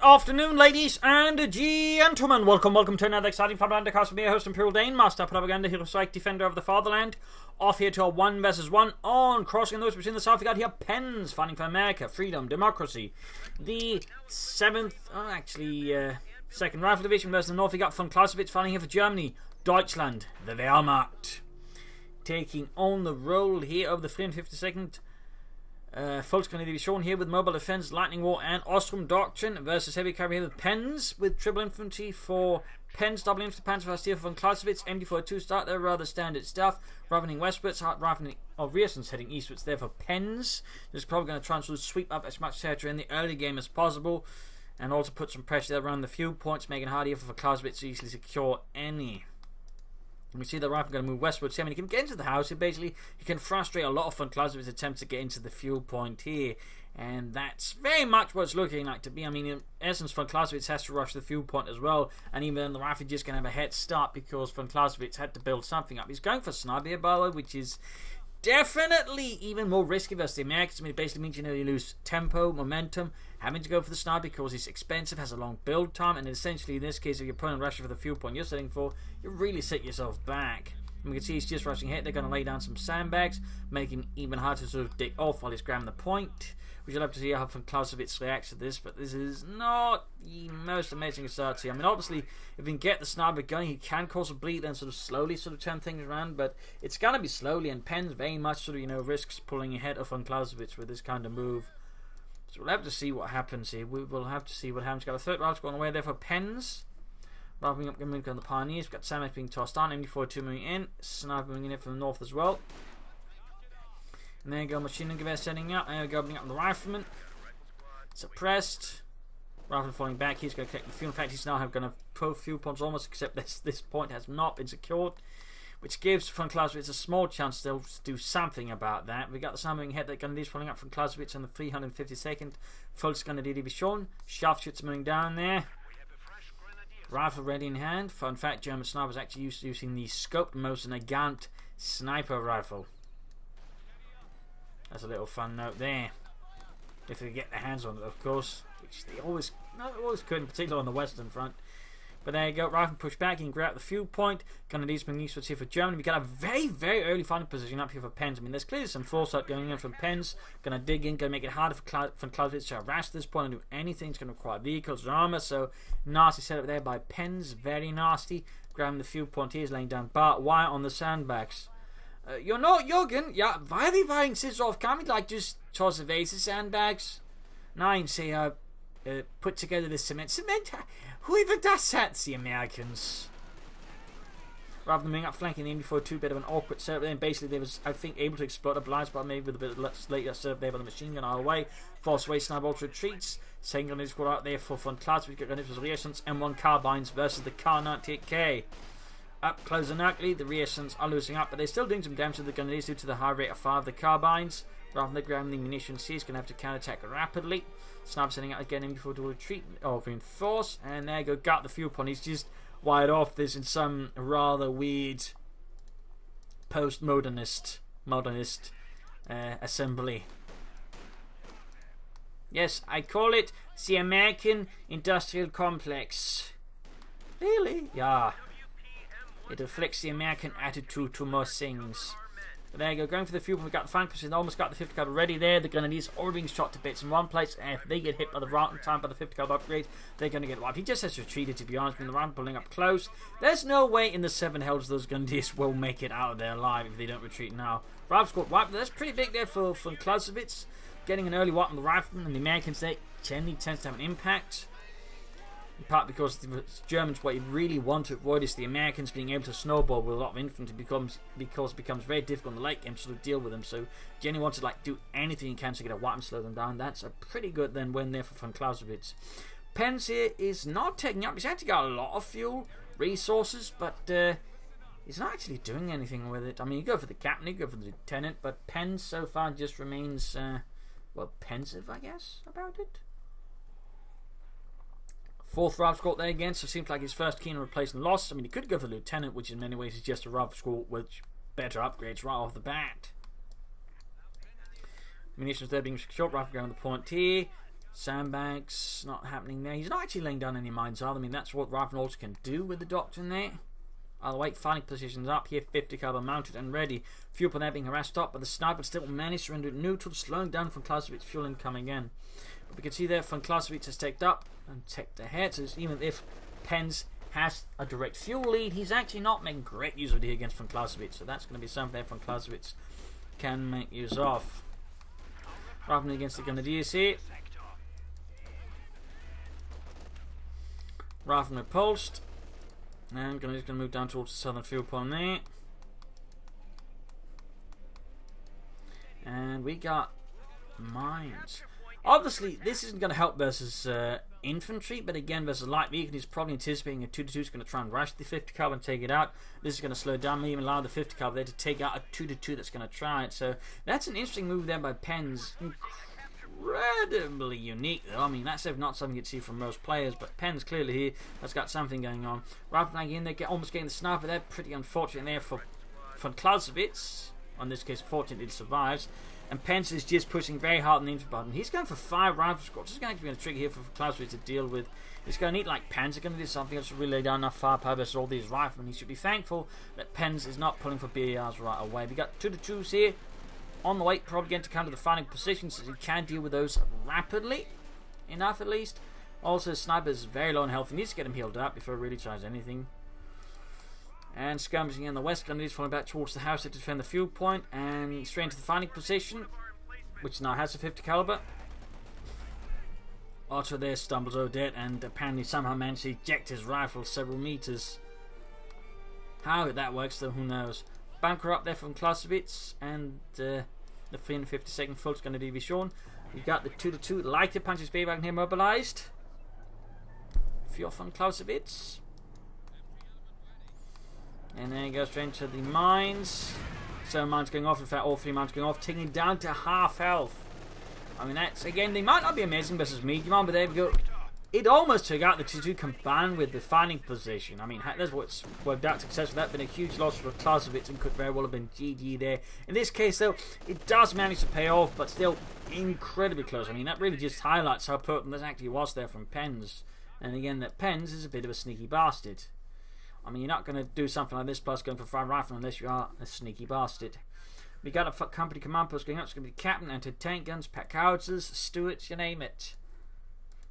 afternoon, ladies and gentlemen. Welcome to another exciting Propagandacaster with me, host Imperial Dane, Master Propaganda, Hero Strike, Defender of the Fatherland. Off here to a 1 versus 1 on crossing those between the south. We got here Pennss fighting for America, freedom, democracy. The 7th, Second Rifle Division versus the north. We got VonClausewitz fighting here for Germany, Deutschland, the Wehrmacht. Taking on the role here of the 352nd Volksgrenadier Division here with mobile defense, lightning war, and Ostrom doctrine versus heavy cavalry here with Pennss with triple infantry for Pennss, double infantry panzer for steel for VonClausewitz, MD42 start there, rather standard stuff. Ravening westwards, Rearsen's heading eastwards there for Pennss. This is probably going to try and sort of sweep up as much territory in the early game as possible, and also put some pressure there around the fuel points, making it harder for VonClausewitz to easily secure any. We see the rifle going to move westwards here. I mean, he can get into the house. He can frustrate a lot of VonClausewitz attempts to get into the fuel point here. And that's very much what it's looking like to be. I mean, in essence, VonClausewitz has to rush the fuel point as well. And even then, the rifle just going to have a head start because VonClausewitz had to build something up. He's going for sniper here, by the way, which is definitely even more risky versus the Americans. I mean, it basically means, you lose tempo, momentum, having to go for the sniper because it's expensive, has a long build time, and essentially in this case, if you're putting rusher for the fuel point you're setting for, you really set yourself back. And we can see he's just rushing ahead. They're going to lay down some sandbags, making it even harder to sort of dig off while he's grabbing the point. We should have to see how VonClausewitz reacts to this, but this is not the most amazing start here. I mean, obviously, if he can get the sniper going, he can cause a bleed and sort of slowly turn things around, but it's going to be slowly, and Pennss very much sort of, risks pulling ahead of VonClausewitz with this kind of move. So we'll have to see what happens here. We will have to see what happens. Got a third route going away there for Pennss. Wrapping up on the Pioneers. We've got Samek being tossed down. MD42 moving in. Sniper moving in from the north as well. And there you go, machine gun gewehr setting up. There we go, opening up the rifleman. Suppressed. Rifleman falling back. He's going to collect the fuel. In fact, he's now going to pull fuel points almost, except this point has not been secured, which gives VonClausewitz a small chance still to do something about that. We got the sound moving ahead that Grenadiers pulling up from VonClausewitz on the 352nd Volksgrenadier Division. Sharpshooters moving down there. Rifle ready in hand. In fact, German snipers actually using the scoped Mosin Nagant sniper rifle. That's a little fun note there. If they get their hands on it, of course, which they always could, particularly on the Western Front. But there you go, rifle push back, you can grab the fuel point. Grenadiers moving eastwards here for Germany. We got a very, very early fighting position up here for Pennss. I mean, there's clearly some foresight going in from Pennss. Going to dig in, going to make it harder for VonClausewitz to harass this point and do anything. It's going to require vehicles or armour. So, nasty setup there by Pennss. Very nasty. Grabbing the fuel point here, is laying down barbed wire on the sandbags. You're not Jürgen. Yeah, why are they fighting scissors off? Can't we, just toss the vase of sandbags? Now you can say, put together this cement. Cement? Who even does that? It's the Americans. Rather than being up flanking the MD42, bit of an awkward setup there. And basically, they was, I think, able to explode a blind spot, maybe with a bit of later setup there by the machine gun out of the way. Force away, sniper ultra retreats. Second Grenadiers squad out there for VonClausewitz. We've got Grenadiers with Rearsen's M1 carbines versus the Kar-98K. Up close and ugly, the Rearsen's are losing up, but they're still doing some damage to the Grenadiers due to the high rate of fire of the carbines. Rather than grabbing the munitions, he's going to have to counterattack rapidly. Sniper setting out again before to retreat or reinforce, and there you go, got the fuel point. He's just wired off this in some rather weird post-modernist assembly. Yes, I call it the American Industrial Complex. Really? Yeah. It reflects the American attitude to most things. But there you go, going for the fuel point. We got the flank position, almost got the 50 caliber ready there. The Grenadiers are being shot to bits in one place, and if they get hit by the wrong time by the 50 caliber upgrade, they're going to get wiped. He just has retreated, to be honest, with the ramp pulling up close. There's no way in the 7 hells those Grenadiers will make it out of there alive if they don't retreat now. Rifle squad wiped. That's pretty big there for VonClausewitz. Getting an early wipe on the rifleman, and the Americans, they generally tends to have an impact. In part because the Germans, what you really want to avoid is the Americans being able to snowball with a lot of infantry because it becomes very difficult in the late game to sort of deal with them. So generally want to do anything you can to get a wipe and slow them down. That's a pretty good then win there for VonClausewitz. Pennss here is not taking up. He's actually got a lot of fuel resources, but he's not actually doing anything with it. I mean, you go for the captain, you go for the lieutenant, but Pennss so far just remains pensive, I guess, about it. Fourth rifle squad there again, so it seems like his first keen on replacing loss. I mean, he could go for the lieutenant, which in many ways is just a rifle squad with better upgrades right off the bat. Munitions there being short, rifle going on the point here. Sandbags, not happening there. He's not actually laying down any mines either. I mean, that's what Rifle also can do with the doctrine there. I'll wait, fighting positions up here, 50 caliber mounted and ready. Fuel point there being harassed up, but the sniper still managed to render it neutral, slowing down VonClausewitz fuel incoming in. But we can see there VonClausewitz has taken up and checked ahead, so even if Pennss has a direct fuel lead, he's actually not making great use of it here against VonClausewitz, so that's going to be something that VonClausewitz can make use of. Rather than against the Grenadiers here. Rather repulsed. And Grenadiers going to move down towards the southern fuel point there. And we got mines. Obviously, this isn't going to help versus infantry, but again, versus light vehicle, he's probably anticipating a 2-2 is going to try and rush the 50 caliber and take it out. This is going to slow down, maybe even allow the 50 caliber there to take out a 2-2 that's going to try it. So that's an interesting move there by Pennss. Incredibly unique, though. I mean, that's not something you'd see from most players, but Pennss clearly here has got something going on. Rather than in, they almost getting the sniper there. Pretty unfortunate there for VonClausewitz. In this case, fortunately, it survives. And Pennss is just pushing very hard on the infantry button. He's going for 5 rifle squads. This is going to be a trick here for VonClausewitz to deal with. He's going to need, like, Pennss going to do something else to really lay down enough firepower versus all these riflemen. He should be thankful that Pennss is not pulling for BARs right away. We got 2-2s here on the way, probably going to counter the fighting positions, so he can deal with those rapidly enough at least. Also, sniper is very low in health. He needs to get him healed up before he really tries anything. And skirmishing in the west, Grenadiers falling back towards the house to defend the fuel point, and straight into the fighting position, which now has a 50 caliber. Otto there stumbles over dead, and apparently somehow managed to eject his rifle several meters. How that works, though, who knows. Bunker up there from Clausewitz, and the 352nd Volksgrenadier Division. We got the 2-2 lighter punches B-wagon here mobilized. Fjord von Clausewitz. And then he goes straight into the mines. 7 mines going off, in fact all 3 mines going off, taking it down to half health. I mean, that's, again, they might not be amazing versus medium armor, but there we go. It almost took out the 2-2 combined with the fighting position. I mean, that's what's worked out successfully. That's been a huge loss for Clausewitz and could very well have been GG there. In this case, though, it does manage to pay off, but still incredibly close. I mean, that really just highlights how potent this actually was there from Pennss. And again, that Pennss is a bit of a sneaky bastard. I mean, you're not going to do something like this plus going for 5 rifle unless you are a sneaky bastard. We got a company command post going up. It's going to be captain, anti-tank guns, pack howitzers, Stuarts, you name it.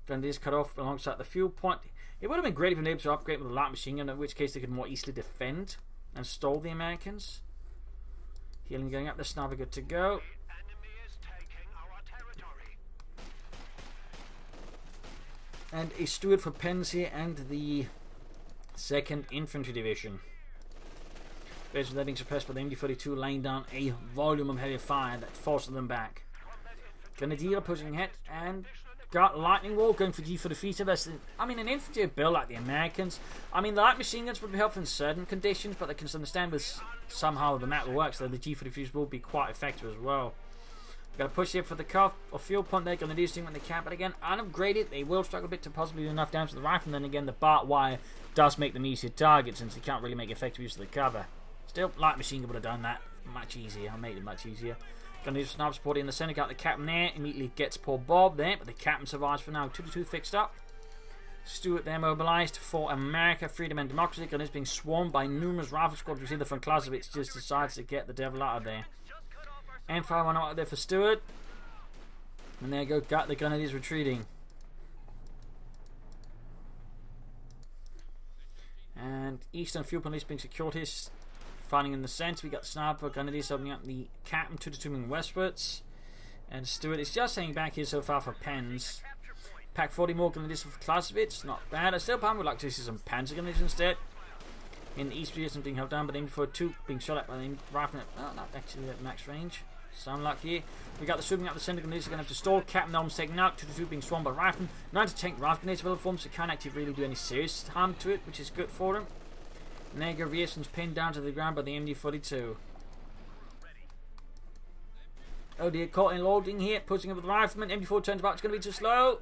Grenadiers cut off alongside the fuel point. It would have been great if they were able to upgrade with a light machine gun, in which case they could more easily defend and stall the Americans. Healing going up, the sniper good to go. And a Stuart for Pennss here and the 2nd Infantry Division. Basically, they're being suppressed by the MD-42, laying down a volume of heavy fire that forces them back. Grenadier pushing ahead and got lightning wall going for G for the feature. I mean, an infantry build like the Americans. I mean, the light machine guns would be helpful in certain conditions, but they can understand with somehow the map works, so the G for the future will be quite effective as well. Got to push here for the cuff or fuel point there. Grenadiers doing what they can, but again, unupgraded. They will struggle a bit to possibly do enough damage to the rifle. And then again, the barbed wire does make them easier targets since they can't really make effective use of the cover. Still, light machine gun would have done that much easier. I made it much easier. Grenadiers sniper support in the center. Got the captain there. Immediately gets poor Bob there, but the captain survives for now. 2-2 fixed up. Stuart there mobilized for America, freedom and democracy. Grenadiers being swarmed by numerous rifle squads. We see the VonClausewitz just decides to get the devil out of there. M5 went out there for Stuart. And there you go, got the Grenadiers retreating. And Eastern Fuel Police being secured here. Fighting in the centre. We got the sniper, Grenadiers opening up the captain, 2-2 moving westwards. And Stuart is just hanging back here so far for Pennss. Pack 40 more Grenadiers for Clausewitz. Not bad. I still would like to see some Panzer Grenadiers instead. In the east position being held down by the MD-42 being shot at by the rifleman. Oh, not actually at max range. Some luck here. We got the swooping up the centre. Grenadiers are going to have to stall. Captain almost taken out. 2-2 being swarmed by riflemen. 90 tank rifle grenades available for him, so can't actually really do any serious harm to it, which is good for him. And there you go, Riesen's pinned down to the ground by the MD-42. Oh dear, caught in loading here, pushing up with the rifleman. MD-4 turns back, it's going to be too slow.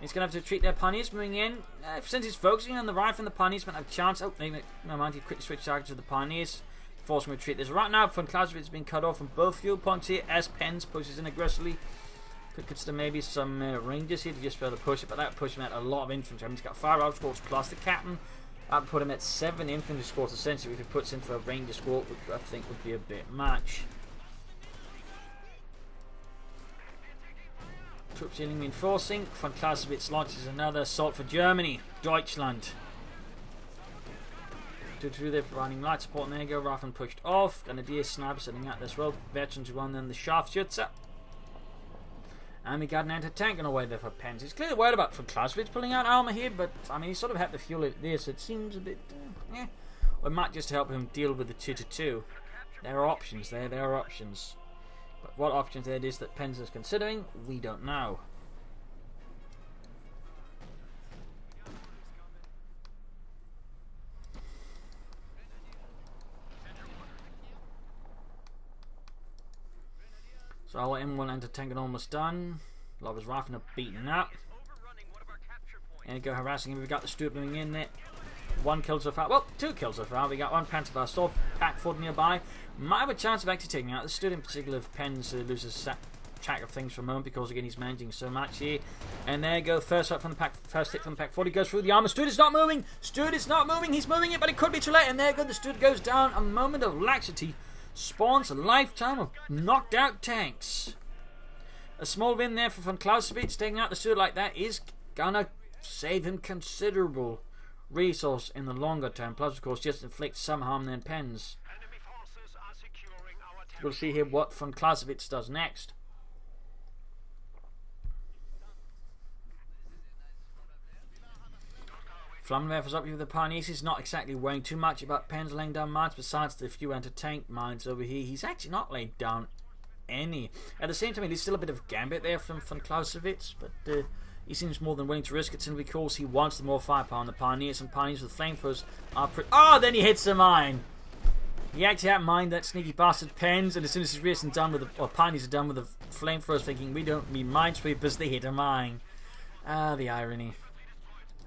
He's going to have to treat their punies moving in. Since he's focusing on the rifle and the pioneers, might have a chance. Oh, never mind, he quickly switched target to the pioneers. Forcing retreat. There's right now, VonClausewitz is being cut off from both fuel points here as Pennss pushes in aggressively. Could consider maybe some Rangers here to just be able to push it, but that would push him at a lot of infantry. I mean, he's got 5 out squads plus the captain. That would put him at 7 infantry squads essentially if he puts in for a Ranger squad, which I think would be a bit much. Troops healing reinforcing. VonClausewitz launches another assault for Germany. Deutschland. 2-2 there for running light support, and there you go. Raffen pushed off. Grenadier sniper setting out this road. Veterans won, then the Scharfschütze. And we got an anti-tank on the way there for Pennss. He's clearly worried about VonClausewitz pulling out armour here, but I mean, he sort of had to fuel it there, so it seems a bit. Or it might just help him deal with the 2-2. There are options there, there are options. But what options it is that Pennss is considering, we don't know. So our M1 anti-tank are almost done. Lover's Raffen are beaten up. And you go harassing him. We've got the Stuart moving in there. 1 kill so far. Well, 2 kills so far. We got 1 Panzerfaust pack 4 nearby. Might have a chance of actually taking out the Stuart in particular if Pennss loses track of things for a moment, because again he's managing so much here. And there you go, first hit from the pack, first hit from the pack 40 goes through the armor. Stuart is not moving. Stuart is not moving. He's moving it, but it could be too late. And there you go, the Stuart goes down. A moment of laxity spawns a lifetime of knocked out tanks. A small win there for VonClausewitz. Taking out the Stuart like that is gonna save him considerable resource in the longer term. Plus, of course, just inflict some harm then Pennss. We'll see here what VonClausewitz does next. Flammenwerfer's up here with the Pioneers. He's not exactly worrying too much about Pennss laying down mines, besides the few anti-tank mines over here. He's actually not laid down any. At the same time, there's still a bit of gambit there from VonClausewitz, but he seems more than willing to risk it simply because he wants the more firepower on the Pioneers, and Pioneers with flamethrowers are pretty. Oh, then he hits the mine! He actually had mined that sneaky bastard Pennss, and as soon as his Rearson done with the, or Pioneers are done with the flamethrowers, thinking we don't need minesweepers, they hit a mine. Ah, the irony.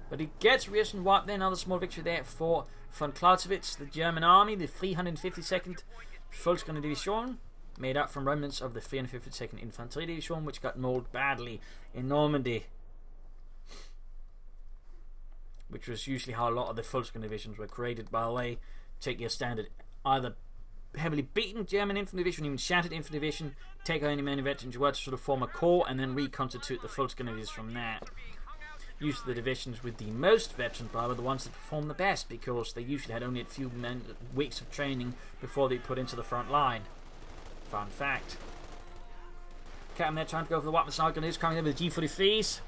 But he gets Rearson wiped there. Another small victory there for VonClausewitz. The German army, the 352nd Volksgrenadier Division, made up from remnants of the 352nd Infantry Division, which got mauled badly in Normandy. Which was usually how a lot of the Volksgrenadier divisions were created, by the way. Take your standard, either heavily beaten German infantry division, even shattered infantry division, take out any many veterans you were to sort of form a core, and then reconstitute the Volksgrenadiers from there. Usually the divisions with the most veterans were the ones that performed the best, because they usually had only a few weeks of training before they put into the front line. Fun fact. Captain there trying to go for the weapon sniper, who's coming in with the G43s.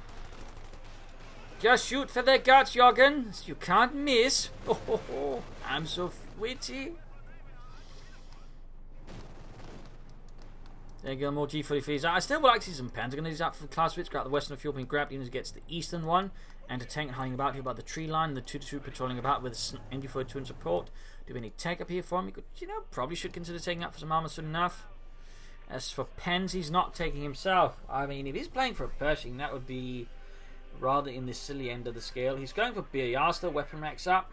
Just shoot for their guts, Jürgen. You can't miss. Oh, ho, ho. I'm so witty. There you go, more G43s. I still would like to see some Pentagonese up from Clausewitz. Got the western field being grabbed, even as gets the eastern one. And a tank hanging about here by the tree line. The 2-2 patrolling about with MG42 in support. Do we need tank up here for him? You know, probably should consider taking up for some armor soon enough. As for Pennss, he's not taking himself. I mean, if he's playing for a Pershing, that would be rather in the silly end of the scale. He's going for BAR still, weapon racks up.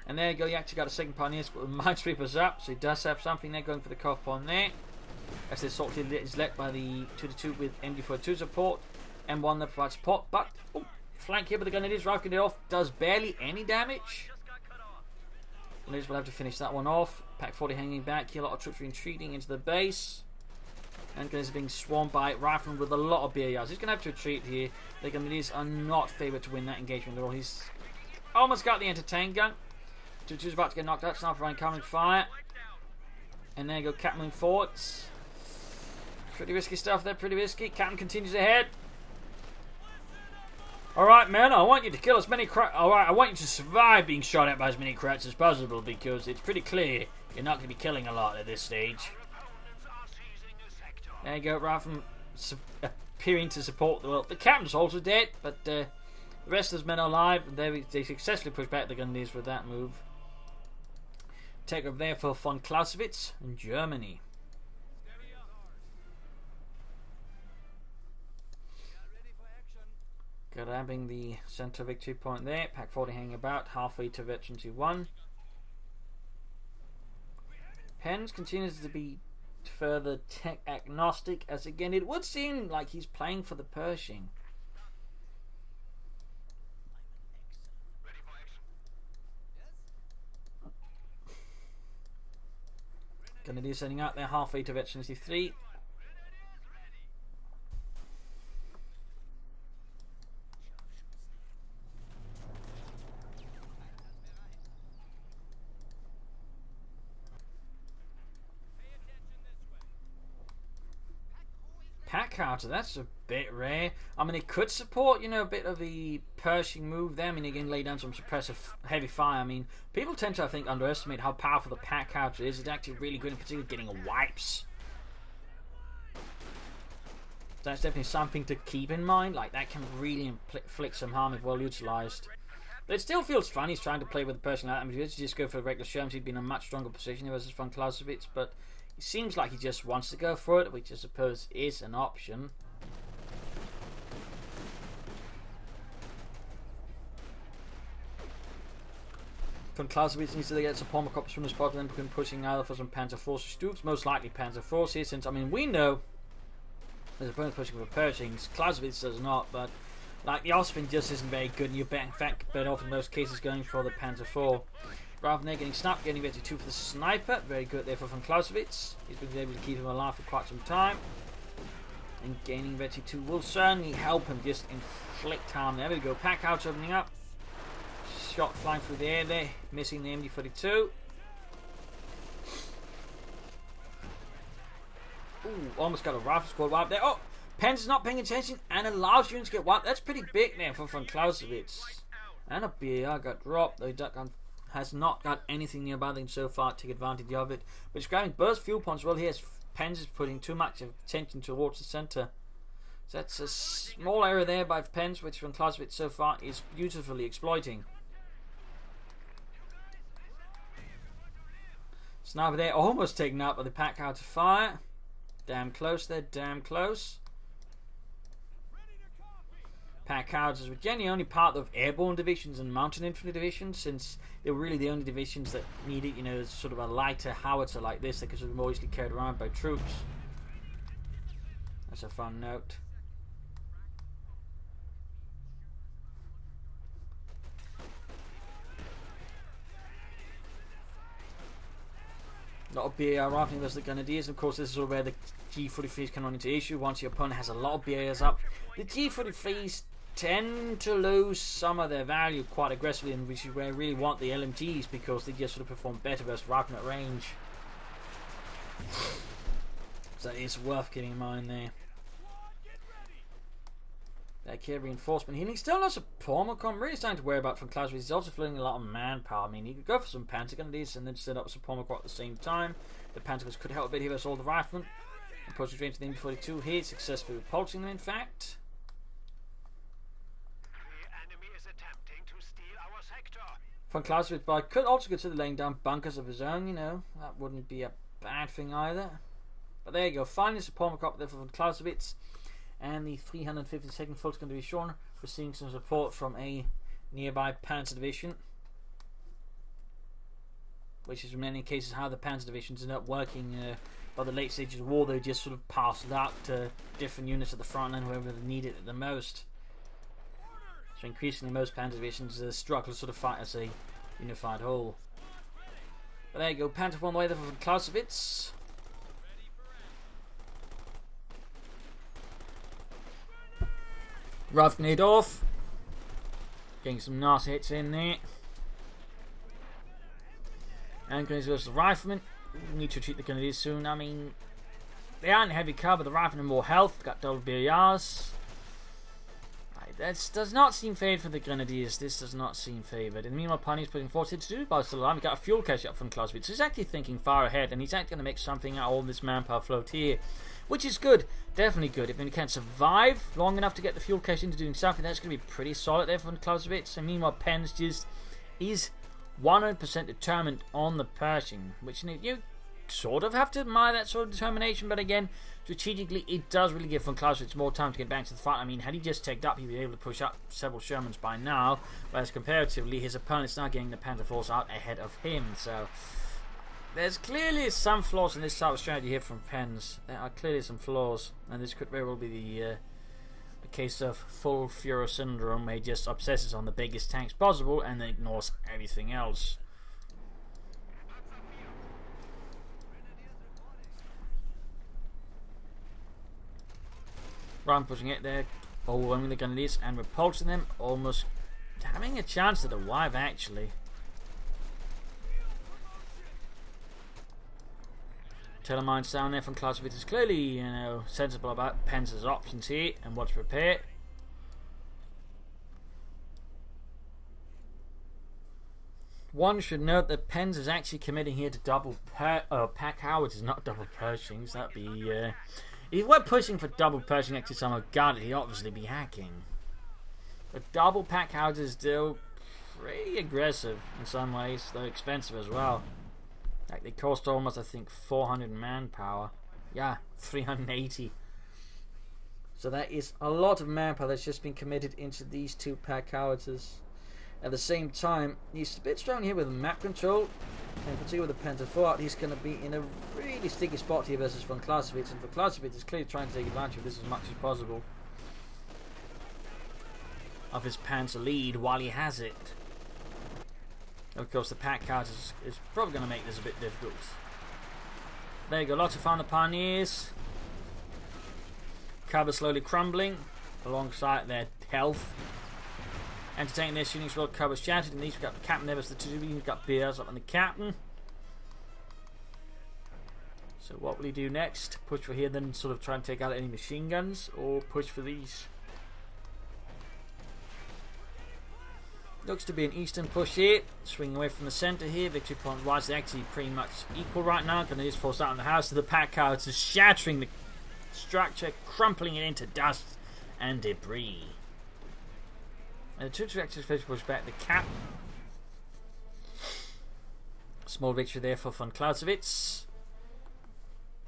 And there you go, you actually got a second Pioneers with minesweepers up, so he does have something there going for the cough on there. As this sort of is led by the 2-2 with MG42 support, M1 that provides support, but flank here with the Grenadiers, rifling it off, does barely any damage. Grenadiers will have to finish that one off. Pack 40 hanging back here, a lot of troops retreating into the base. And Grenadiers being swarmed by Raffen with a lot of BARs. He's going to have to retreat here. The Grenadiers are not favoured to win that engagement at all. He's almost got the anti-tank gun. 2-2's about to get knocked out. Sniper line coming fire. And there you go, Captain moving forwards. Pretty risky stuff there, pretty risky. Captain continues ahead. Alright, men, I want you to kill as many Alright, I want you to survive being shot at by as many Krauts as possible, because it's pretty clear you're not going to be killing a lot at this stage. There you go, Raffen appearing to support the the captain's also dead, but the rest of his men are alive. They successfully pushed back the Grenadiers with that move. Take over there for VonClausewitz in Germany. Grabbing the center victory point there. Pack 40 hanging about, halfway to veteran 2-1. Pennss continues to be further tech agnostic, as again it would seem like he's playing for the Pershing. Grenadier setting out there halfway to Veteran 3. Packouter, that's a bit rare. I mean, it could support, you know, a bit of the Pershing move there. I mean, again, lay down some suppressive heavy fire. I mean, people tend to, I think, underestimate how powerful the Packouter is. It's actually really good, in particular, getting wipes. That's definitely something to keep in mind. Like, that can really inflict some harm if well utilized. But it still feels fun. He's trying to play with the Pershing like that. I mean, if he was to just go for the regular Shermans, he'd be in a much stronger position versus VonClausewitz, but it seems like he just wants to go for it, which I suppose is an option. VonClausewitz needs to get some pommel copies from the spot and then begin pushing either for some Panzer Forces Stooks, most likely Panzer Forces, since, I mean, we know there's opponents pushing for Pershings. Clausewitz does not, but like the Austrian just isn't very good, and you're in fact better off in most cases going for the Panzer IV. Rather than getting snapped, getting ready 2 for the sniper. Very good there for VonClausewitz. He's been able to keep him alive for quite some time. And gaining ready 2 will certainly help him just inflict harm. There we go. Packouts opening up. Shot flying through the air there. Missing the MD-42. Ooh, almost got a rifle squad wiped there. Oh, Pennss is not paying attention and allows units to get wiped. That's pretty big there for VonClausewitz. And a BAR got dropped. Though has not got anything nearby them so far to take advantage of it. But he's grabbing burst fuel points. Well, here Pennss is putting too much attention towards the center. So that's a small error there by Pennss, which VonClausewitz so far is beautifully exploiting. Sniper there, almost taken out by the Packouter fire. Damn close there, damn close. Packouters were generally only part of airborne divisions and mountain infantry divisions, since they were really the only divisions that needed, you know, sort of a lighter howitzer like this that could sort of more easily carried around by troops. That's a fun note. A lot of BAR rifling versus the Grenadiers. Of course, this is sort of where the G43s can run into issue. Once your opponent has a lot of BARs up, the G43s tend to lose some of their value quite aggressively, and which is where I really want the LMGs, because they just sort of perform better versus rifling at range. So it's worth keeping in mind there. That key reinforcement healing. Still not a pommel. I'm really starting to worry about VonClausewitz. He's also floating a lot of manpower. I mean, he could go for some Pentagondies and then set up some pommel at the same time. The Pentagons could help a bit here versus all the riflemen. Approaching range to the MD-42 here, successfully repulsing them, in fact. VonClausewitz, but could also consider laying down bunkers of his own, you know. That wouldn't be a bad thing either. But there you go. Finally, some pommel crop there for VonClausewitz. And the 352nd Volksgrenadier Division receiving some support from a nearby Panzer Division, which is in many cases how the Panzer Divisions end up working by the late stages of the war. They just sort of pass it out to different units at the front line, whoever they need it the most. So increasingly most Panzer Divisions struggle to sort of fight as a unified whole. But there you go, Panther on the way there for Clausewitz. Rough grenade off. Getting some nice hits in there. And grenades versus the riflemen. Need to retreat the grenadiers soon. I mean, they aren't heavy cover. The riflemen have more health. Got double BARs. That does not seem favored for the grenadiers. This does not seem favored. And meanwhile, Pioneer's putting forces to do by still alive. We've got a fuel cache up from Clausewitz. So he's actually thinking far ahead, and he's actually going to make something out of all this manpower float here, which is good. Definitely good. If he can survive long enough to get the fuel cache into doing something, that's going to be pretty solid there for Clausewitz. And meanwhile, Pennss just is 100% determined on the Pershing, which you sort of have to admire that sort of determination, but again, strategically, it does really give VonClausewitz more time to get back to the fight. I mean, had he just taken up, he'd be able to push up several Shermans by now, whereas comparatively, his opponent's now getting the Panther Force out ahead of him. So, there's clearly some flaws in this type of strategy here from Pennss. There are clearly some flaws, and this could very well be the case of full Führer syndrome, where he just obsesses on the biggest tanks possible and then ignores everything else. Right, I'm pushing it there, overwhelming the Grenadiers and repulsing them, almost having a chance at a wipe actually. Telemines down there from VonClausewitz is clearly, you know, sensible about Penns's options here and what's prepared. One should note that Pennss is actually committing here to double pack howitzers, not double Pershings. That'd be if we're pushing for double Pershing exercise, guarded, he'd obviously be hacking. But double pack howitzers is still pretty aggressive in some ways, though expensive as well. Like they cost almost, I think, 400 manpower. Yeah, 380. So that is a lot of manpower that's just been committed into these two pack howitzers. At the same time, he's a bit strong here with map control, and particularly with the Pentaforte, he's going to be in a really sticky spot here versus VonClausewitz, and VonClausewitz is clearly trying to take advantage of this as much as possible. Of his Panzer lead while he has it. Of course, the pack house is probably going to make this a bit difficult. There you go, lots of fun, the Pioneers. Cover slowly crumbling alongside their health. Entertaining their shooting well, cover shattered, and these we've got the captain there, but the two we've got Bears up on the captain. So what will he do next? Push for here, then sort of try and take out any machine guns, or push for these? Looks to be an eastern push here, swinging away from the centre here. Victory point wise, they're actually pretty much equal right now. Gonna just force out in the house. So the pack house is shattering the structure, crumpling it into dust and debris. And the two directors push back the cap. Small victory there for VonClausewitz.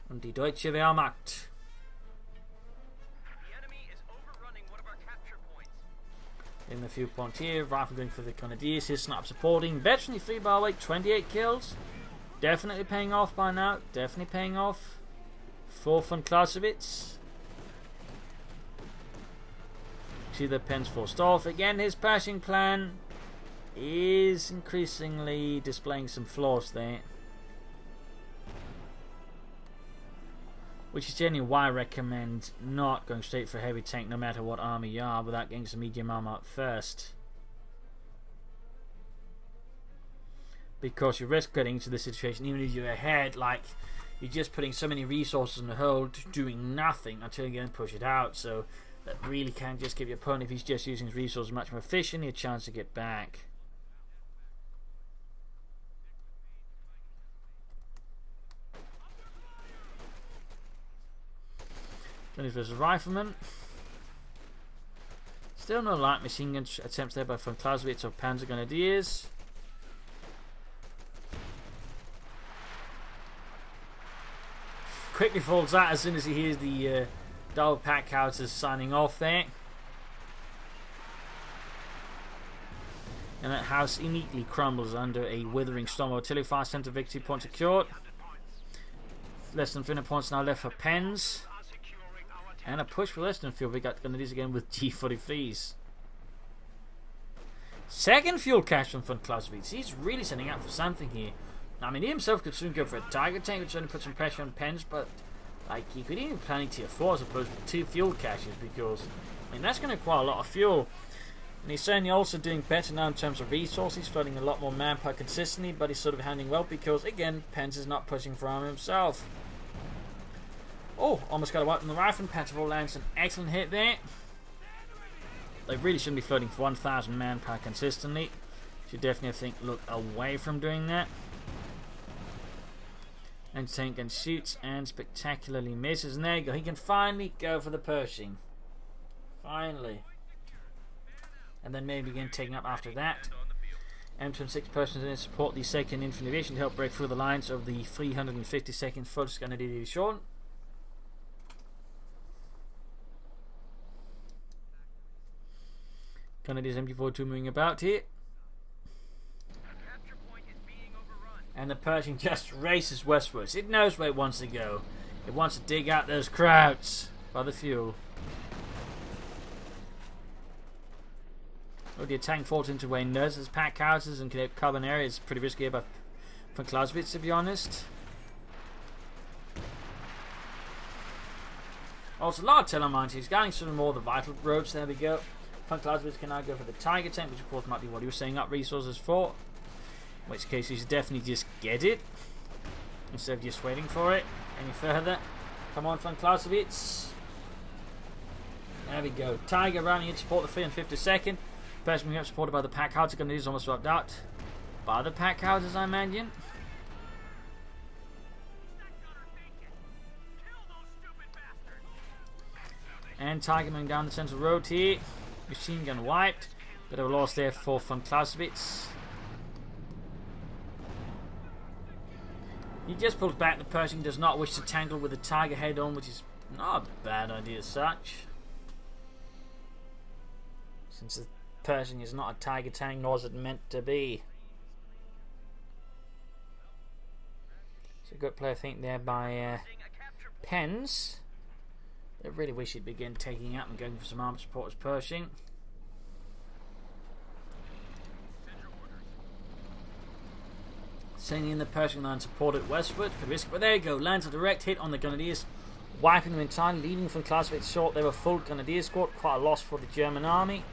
Und die Deutsche Wehrmacht. In the few points here, rifle going for the Grenadiers, his snap supporting. Veteran 3 by weight, 28 kills. Definitely paying off by now. Definitely paying off for VonClausewitz. See the Pennss forced off. Again, his Pershing plan is increasingly displaying some flaws there. Which is generally why I recommend not going straight for a heavy tank no matter what army you are without getting some medium armor up first. Because you risk getting into this situation even if you're ahead, like you're just putting so many resources in the hold doing nothing until you can push it out. So that really can just give your opponent, if he's just using his resources much more efficiently, a chance to get back. Versus rifleman. Still no light machine gun attempts there by VonClausewitz or Panzer Grenadiers. Quickly falls out as soon as he hears the double pack howitzers signing off there. And that house immediately crumbles under a withering storm of artillery fire. Center victory point secured. Less than 300 points now left for Pennss. And a push for Western field. We got Grenadiers again with G43s. Second fuel cache from VonClausewitz. He's really setting up for something here. I mean, he himself could soon go for a Tiger tank, which only put some pressure on Pennss, but like he could even be planning tier 4 as opposed to 2 fuel caches, because I mean that's going to require a lot of fuel. And he's certainly also doing better now in terms of resources. He's flooding a lot more manpower consistently, but he's sort of handling well because again, Pennss is not pushing for armor himself. Oh, almost got a wipe on the rifle. Pentaforte lands an excellent hit there. They really shouldn't be floating for 1,000 manpower consistently. Should definitely, I think, look away from doing that. And tank and shoots and spectacularly misses. And there you go. He can finally go for the Pershing. Finally. And then maybe begin taking up after that. M26 Pershings in support the 2nd Infantry Division to help break through the lines of the 352nd Volksgrenadier Division. Grenadiers MG42 moving about here. And the Pershing just races westwards. It knows where it wants to go. It wants to dig out those crowds by the fuel. Oh, the tank falls into windows. There's pack houses and carbon areas. It's pretty risky about VonClausewitz, to be honest. Also, a lot of telemines. He's getting some more of the vital roads. There we go. VonClausewitz can now go for the Tiger tank, which of course might be what he was saying up resources for. In which case, he should definitely just get it instead of just waiting for it any further. Come on, VonClausewitz. There we go. Tiger running in to support the 352nd. Person being supported by the pack houses. Going to use almost wiped out by the pack houses, I imagine. And Tiger moving down the central road here. Machine gun wiped. Bit of a loss there for VonClausewitz. He just pulls back. The Pershing does not wish to tangle with the Tiger head on, which is not a bad idea as such. Since the Pershing is not a Tiger tank, nor is it meant to be. It's a good play, I think, there by Pennss. I really wish he'd begin taking out and going for some armed support as Pershing. Sending in the Pershing line supported westward for risk, but there you go, lands a direct hit on the Grenadiers, wiping them entirely, leaving VonClausewitz short. They were full Grenadier squad, quite a loss for the German army.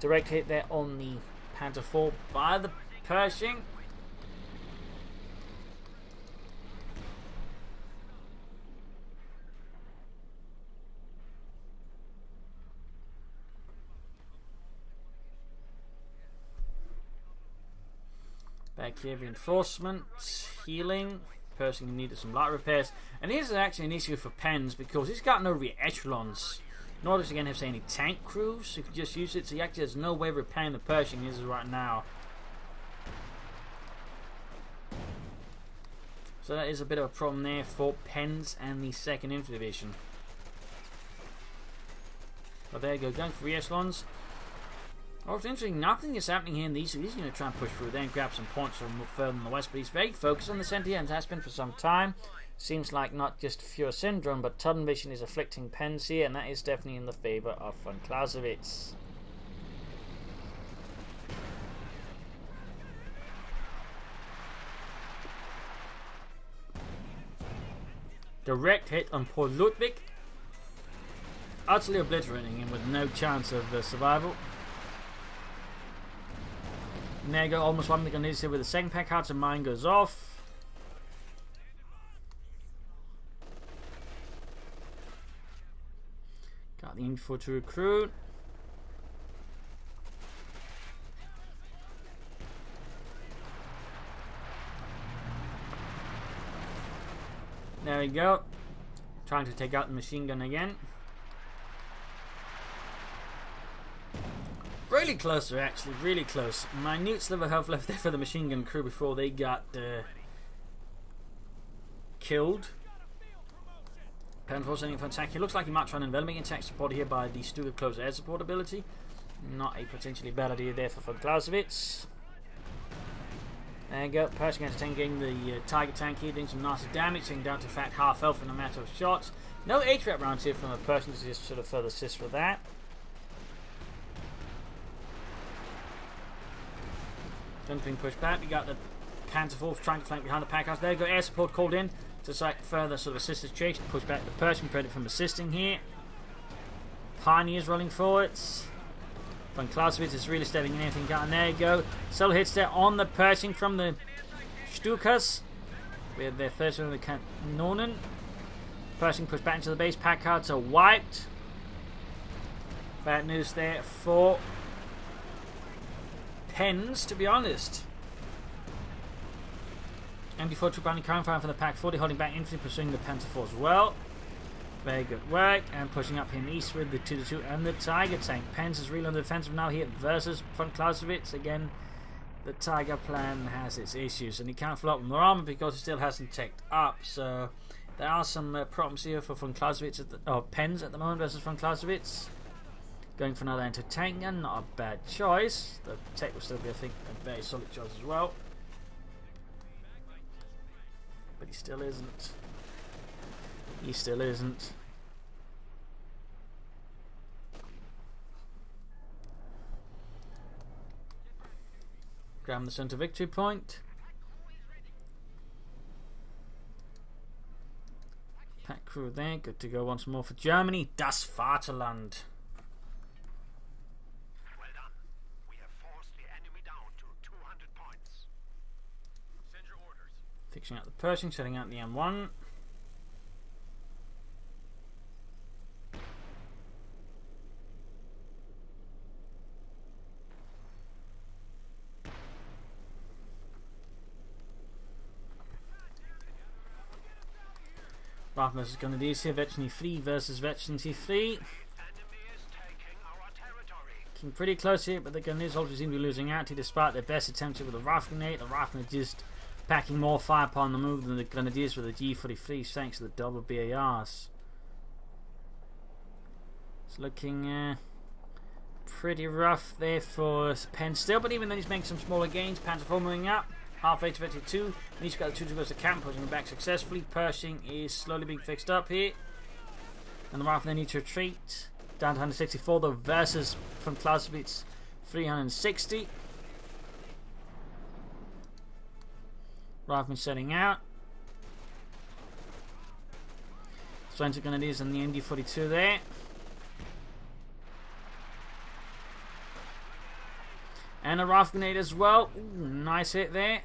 Direct hit there on the Panther IV by the Pershing. Back here, reinforcements, healing. Pershing needed some light repairs. And here's actually an issue for Pennss because he's got no re-echelons. Nor does he again have any tank crews. So he can just use it. So he actually has no way of repairing the Pershing as right now. So that is a bit of a problem there for Pennss and the 2nd Infantry Division. But there you go, going for re-echelons. Oh, it's interesting, nothing is happening here in the east, so he's going to try and push through there and grab some points from further in the west, but he's very focused on the centre here and has been for some time. Seems like not just Fuhrer syndrome, but tunnel vision is afflicting Pennss here, and that is definitely in the favour of VonClausewitz. Direct hit on poor Ludwig, utterly obliterating him with no chance of survival. And there you go, almost one thing I need to see with the second pack out, and mine goes off. Got the info to recruit. There we go. Trying to take out the machine gun again. Really close there, actually, really close. Minute sliver of health left there for the machine gun crew before they got killed. Pennss sending for attack. He looks like he might try an enveloping attack supported here by the Stuka close air support ability. Not a potentially bad idea there for VonClausewitz. There you go, Pershing entangling the Tiger tank here, doing some nasty damage, taking down to fat half health in a matter of shots. No HVAP rounds here from the Pershing to just sort of further assist for that. Guns being pushed back. We got the Panther IV trying to flank behind the pack house. There you go, air support called in to further sort of assist this chase. Push back the Pershing, prevent it from assisting here. Pioneers rolling forwards. VonClausewitz is really stepping in anything down. There you go. Several hits there on the Pershing from the Stukas. We have their first one of the Kanonen. Pershing pushed back into the base. Pack cards are wiped. Bad news there for Pennss, to be honest. MD4 troop running current fire for the Pack 40, holding back infantry, pursuing the Panther 4 as well. Very good work, and pushing up in east with the 2-2 and the Tiger tank. Pennss is really on the defensive now here versus VonClausewitz. Again, the Tiger plan has its issues, and he can't follow up with more armor because he still hasn't teched up. So there are some problems here for VonClausewitz Pennss at the moment versus VonClausewitz. Going for another anti-tank gun, not a bad choice. The tech will still be, I think, a very solid choice as well. but he still isn't. He still isn't. Grab the center victory point. Pack crew there, good to go once more for Germany. Das Vaterland. Well done. We have forced the enemy down to 200 points. Send your orders. Fixing out the Pershing, setting out the M1. Raf versus Grenadier, Veteran 3 versus Veteran 3. Looking pretty close here, but the Grenadier soldiers seem to be losing out here despite their best attempts with the Raf grenade. The Raf grenade just packing more firepower on the move than the Grenadiers with the G43 thanks to the double BARs. It's looking pretty rough there for Pennss still, but even then he's making some smaller gains. Panzer IV moving up. Halfway to 52. And he's got the 2 goes to camp, pushing him back successfully. Pershing is slowly being fixed up here. And the Riflemen need to retreat. Down to 164 though versus VonClausewitz 360. Riflemen setting out. Strength Grenadiers and the MD42 there. And a Rifle grenade as well. Ooh, nice hit there.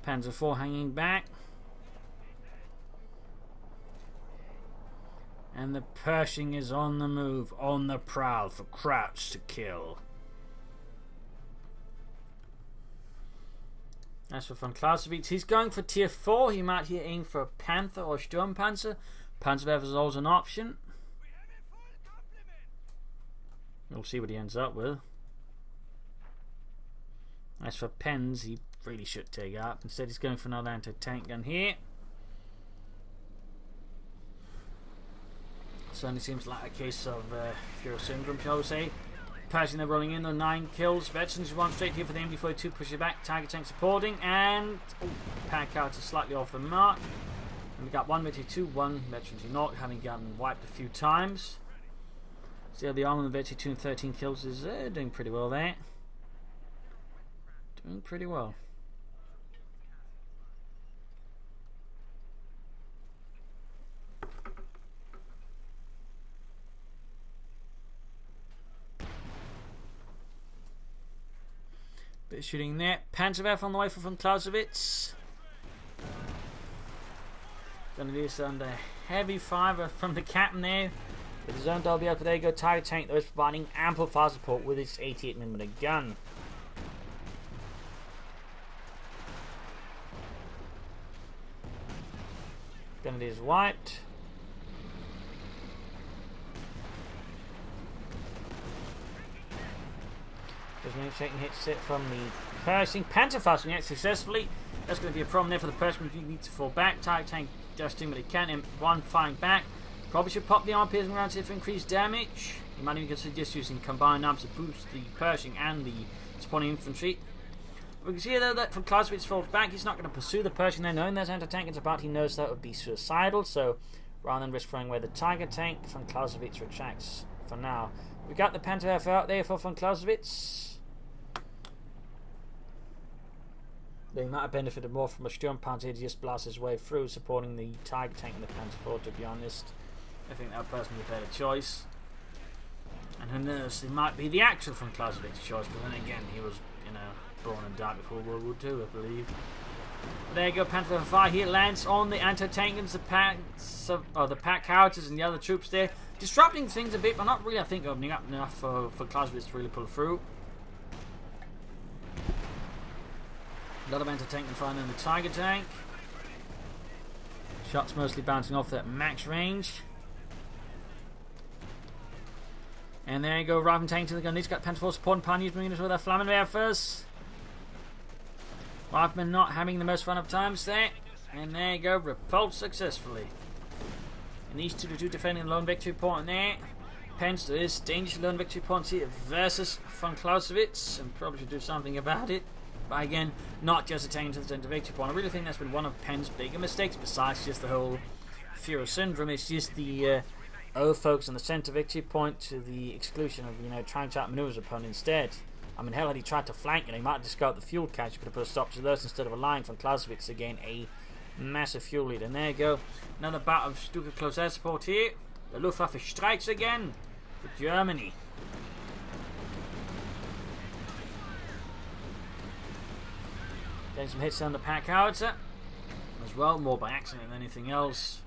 Panzer IV hanging back. And the Pershing is on the move, on the prowl for Crouch to kill. As for VonClausewitz, he's going for tier 4. He might here aim for a Panther or Sturmpanzer. Panzerwerfer is always an option. We'll see what he ends up with. As for Pennss, he really should take up. Instead, he's going for another anti-tank gun here. Certainly seems like a case of Fuhrer syndrome, shall we say. Pershing, they're rolling in, though 9 kills. Veterans, 1 straight here for the MD42, push it back. Tiger tank supporting, and pack out is slightly off the mark. And we got 1 Veteran 2, 1 Veteran 2 not, having gotten wiped a few times. Still, the armor of the Veteran 2 and 13 kills is doing pretty well there. Doing pretty well. Bit of shooting there. Panzerwerfer on the way for VonClausewitz. Gonna do this under heavy fire from the captain there. With his own double BR, there you go. Tiger tank that was providing ample fire support with its 88mm gun. Grenadiers wiped. There's many taking hits from the Pershing. Panther fastening it successfully. That's going to be a problem there for the Pershing. You need to fall back. Tiger tank does doing what it can. M1 firing back. Probably should pop the arm piercing rounds here for increased damage. You might even consider just using combined arms to boost the Pershing and the spawning infantry. We can see though that VonClausewitz falls back. He's not going to pursue the Pershing there, knowing there's anti-tank about. He knows that would be suicidal, so rather than risk throwing away the Tiger tank, VonClausewitz retracts for now. We got the Panzerwerfer out there for VonClausewitz. They might have benefited more from a Sturmpanzer to just blast his way through, supporting the Tiger tank and the Panzer IV, to be honest. I think that would personally be a better choice. And who knows, it might be the actual VonClausewitz choice, but then again, he was, you know, born and died before World War II, I believe. But there you go, Panzer V here lands on the anti-tank guns, the pack howitzers and the other troops there. Disrupting things a bit, but not really, I think, opening up enough for Clausewitz to really pull through. A lot of anti-tank and fire in the Tiger tank. Shots mostly bouncing off at max range. And there you go, Raven tank to the gun. He's got Panther IV support and pioneers moving into their Flammenwerfers. Riflemen not having the most fun of times there. And there you go, repulsed successfully. And these two defending the lone victory point there. Pennss, there is dangerous lone victory points here versus VonClausewitz, and probably should do something about it. But again, not just attaining to the center victory point. I really think that's been one of Penn's bigger mistakes, besides just the whole Führer syndrome. It's just the focus on the center victory point to the exclusion of, you know, trying to outmaneuver his opponent instead. I mean, hell, had he tried to flank it, he might have just got the fuel catch. Could have put a stop to those instead of allowing VonClausewitz to gain a massive fuel lead. And there you go. Another bout of stupid close air support here. The Luftwaffe strikes again for Germany. Getting some hits on the pack howitzer as well, more by accident than anything else.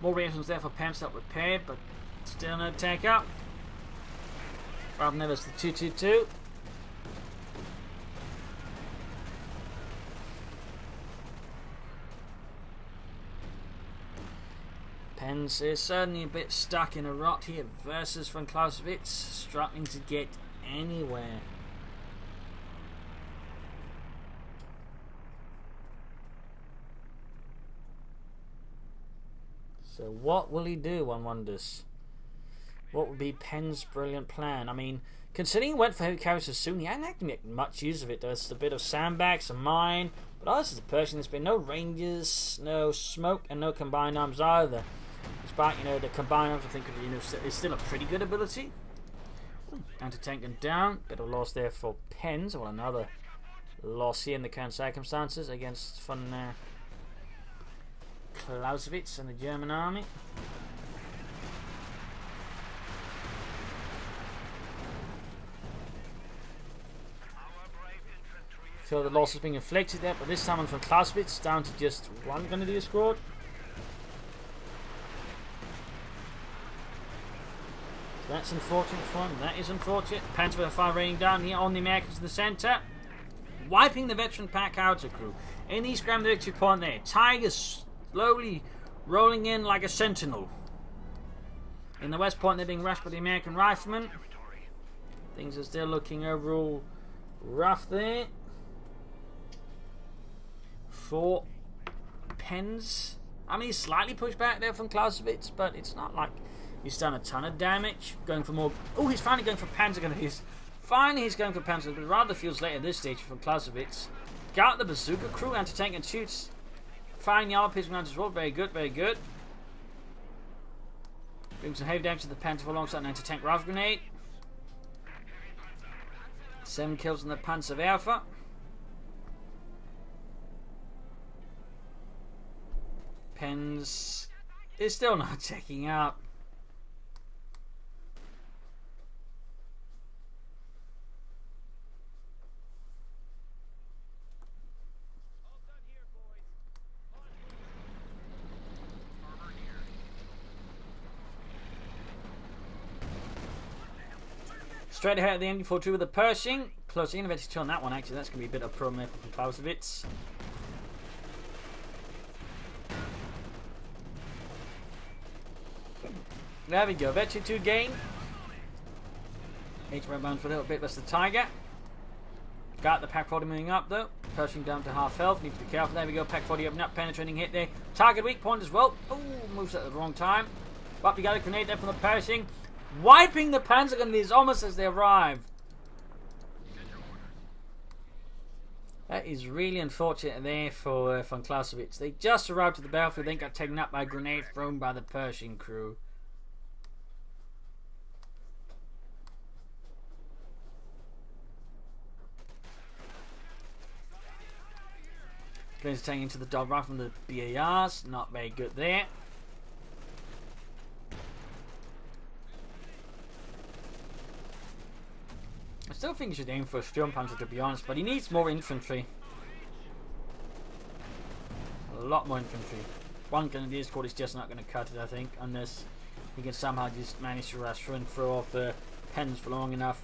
More reactions there for Pennss that repaired, but still no take up. Rather than there's the 222. Pennss is certainly a bit stuck in a rut here versus VonClausewitz, struggling to get anywhere. So what will he do, one wonders? What would be Penn's brilliant plan? I mean, considering he went for heavy carriers so soon, he hadn't actually made much use of it. There's a bit of sandbags, a mine, but ours is a Pershing. There's been no rangers, no smoke, and no combined arms either. Despite, you know, the combined arms, I think, you know, is still a pretty good ability. Anti-tank and down. Bit of loss there for Pennss. Well, another loss here in the current circumstances against VonClausewitz and the German army. Feel the losses being inflicted there, but this time on VonClausewitz down to just one Grenadier squad. So that's unfortunate for him. That is unfortunate. Pennss with a fire raining down here on the Americans in the centre, wiping the veteran pack howitzer crew. In the East Grand victory point there, Tigers slowly rolling in like a sentinel. In the West Point, they're being rushed by the American riflemen. Things are still looking overall rough there for Pennss. I mean, he's slightly pushed back there from Clausewitz, but it's not like he's done a ton of damage. Going for more. Oh, he's finally going for Panzer Grenadiers. Finally, he's going for Panzer, but rather feels late at this stage for Clausewitz. Got the bazooka crew, anti-tank and shoots. Firing the armor piercing rounds as well. Very good, very good. Doing some heavy damage to the Panzer alongside an anti-tank rifle grenade. 7 kills on the Panzerwerfer. Pennss is still not checking out. Straight ahead of the MD-42 with the Pershing. Close innovative on that one, actually. That's going to be a bit of a problem there for Clausewitz. There we go. Veteran 2 gain. H rebound for a little bit. That's the Tiger. Got the Pack 40 moving up though. Pershing down to half health. Need to be careful. There we go. Pack 40 up, not penetrating hit there. Target weak point as well. Oh, moves at the wrong time. But we got a grenade there from the Pershing. Wiping the Panzer Grenadiers almost as they arrive. That is really unfortunate there for VonClausewitz. They just arrived to the battlefield, then got taken up by a grenade thrown by the Pershing crew. Planes taking into the dog right from the BARs. Not very good there. I still think he should aim for a Sturm Panzer, to be honest, but he needs more infantry. A lot more infantry. One Grenadier squad is just not going to cut it, I think, unless he can somehow just manage to rush through and throw off the Pennss for long enough.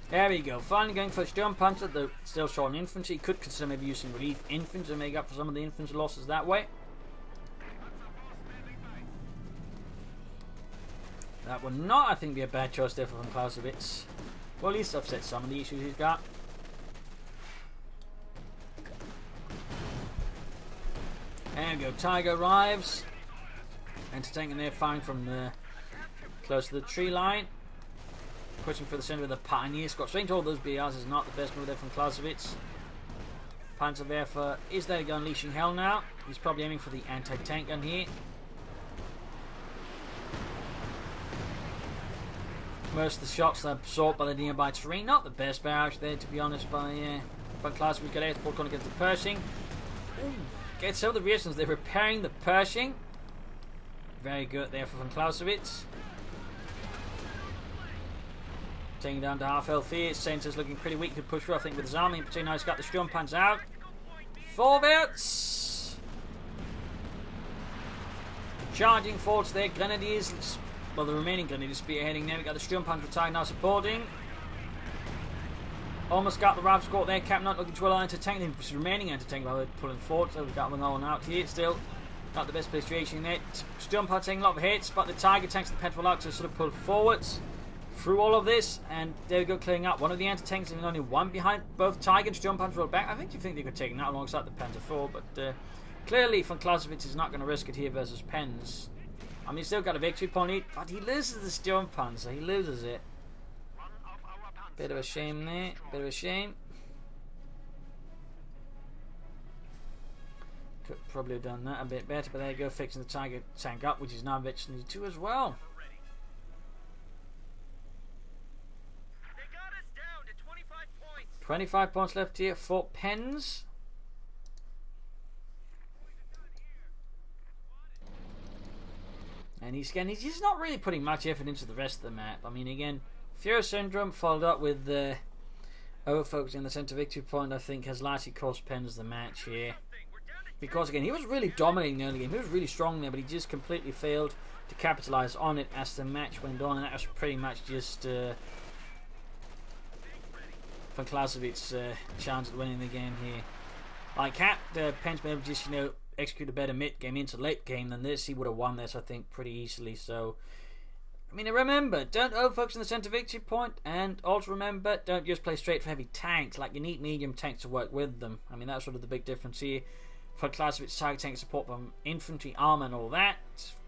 There we go. Finally going for a Sturm Panzer, though still short on infantry. Could consider maybe using relief infantry to make up for some of the infantry losses that way. That would not, I think, be a bad choice there for VonClausewitz. Well, at least offset some of the issues he's got. And go. Tiger arrives. Entertaining there, firing from close to the tree line. Pushing for the centre of the Pioneers. Got straight into all those BRs is not the best move there from Clausewitz. Panzerwerfer is there to go unleashing hell now. He's probably aiming for the anti-tank gun here. Most of the shots are absorbed by the nearby terrain. Not the best barrage there, to be honest, by VonClausewitz. Got airport going against the Pershing. Ooh, gets some of the reactions. They're repairing the Pershing. Very good there for VonClausewitz. Taking down to half health here. Centre's looking pretty weak. Could push through, I think, with his army. In between now, he's got the Sturmpanzer out. Forwards! Charging forwards there. Grenadiers. Well, the remaining Grenadiers spearheading there. We've got the Sturmpanzer attack now supporting. Almost got the Rav squad there. Captain not looking to well anti-tank. The remaining anti-tank while they're pulling forward. So we've got one on out here still. Not the best place situation there. Sturmpanzer taking a lot of hits, but the Tiger tanks the Pennss out to sort of pull forwards through all of this, and there we go, clearing up one of the anti-tanks, and only one behind both Tiger and Sturmpanzer rolled back. I think they could take that alongside the Pennss 4, but clearly VonClausewitz is not going to risk it here versus Pennss. I mean, he's still got a victory point, but he loses the Sturmpanzer. He loses it. Bit of a shame there. Bit of a shame. Could probably have done that a bit better, but there you go, fixing the Tiger tank up, which is now victory 2 as well. 25 points left here for Pennss. And he's just not really putting much effort into the rest of the map. I mean, again, Fury Syndrome followed up with the overfocusing in the centre victory point, I think, has largely cost Pennss the match here. Because, again, he was really dominating the early game. He was really strong there, but he just completely failed to capitalise on it as the match went on. And that was pretty much just VonClausewitz's chance at winning the game here. Like, had Pennss been able to just, execute a better mid-game into late game than this, he would have won this, I think, pretty easily. So, I mean, remember, don't overfocus on the centre victory point, and also remember, don't just play straight for heavy tanks. Like, you need medium tanks to work with them. I mean, that's sort of the big difference here. VonClausewitz target tank support from infantry, armour, and all that.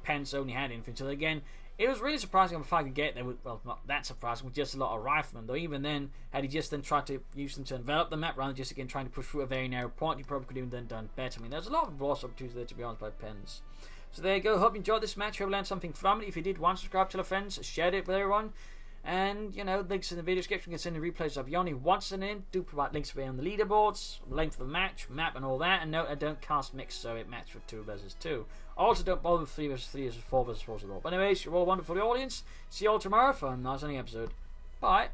Pennss only had infantry. So again, it was really surprising if I could get there with, well, not that surprising, with just a lot of riflemen. Though even then, had he just then tried to use them to envelop the map rather than just again trying to push through a very narrow point, he probably could have even done better. I mean, there's a lot of lost opportunities there, to be honest, by Pennss. So there you go. Hope you enjoyed this match. Hope you learned something from it. If you did, subscribe, tell your friends, share it with everyone. And, links in the video description. You can send the replays of Yoni once and in. Do provide links for on the leaderboards, length of the match, map, and all that. And note, I don't cast mix, so it matches with 2 versus 2. Also, don't bother with 3 versus 3 versus 4 versus 4 at all. But anyways, you're all wonderful, the audience. See you all tomorrow for a nice episode. Bye.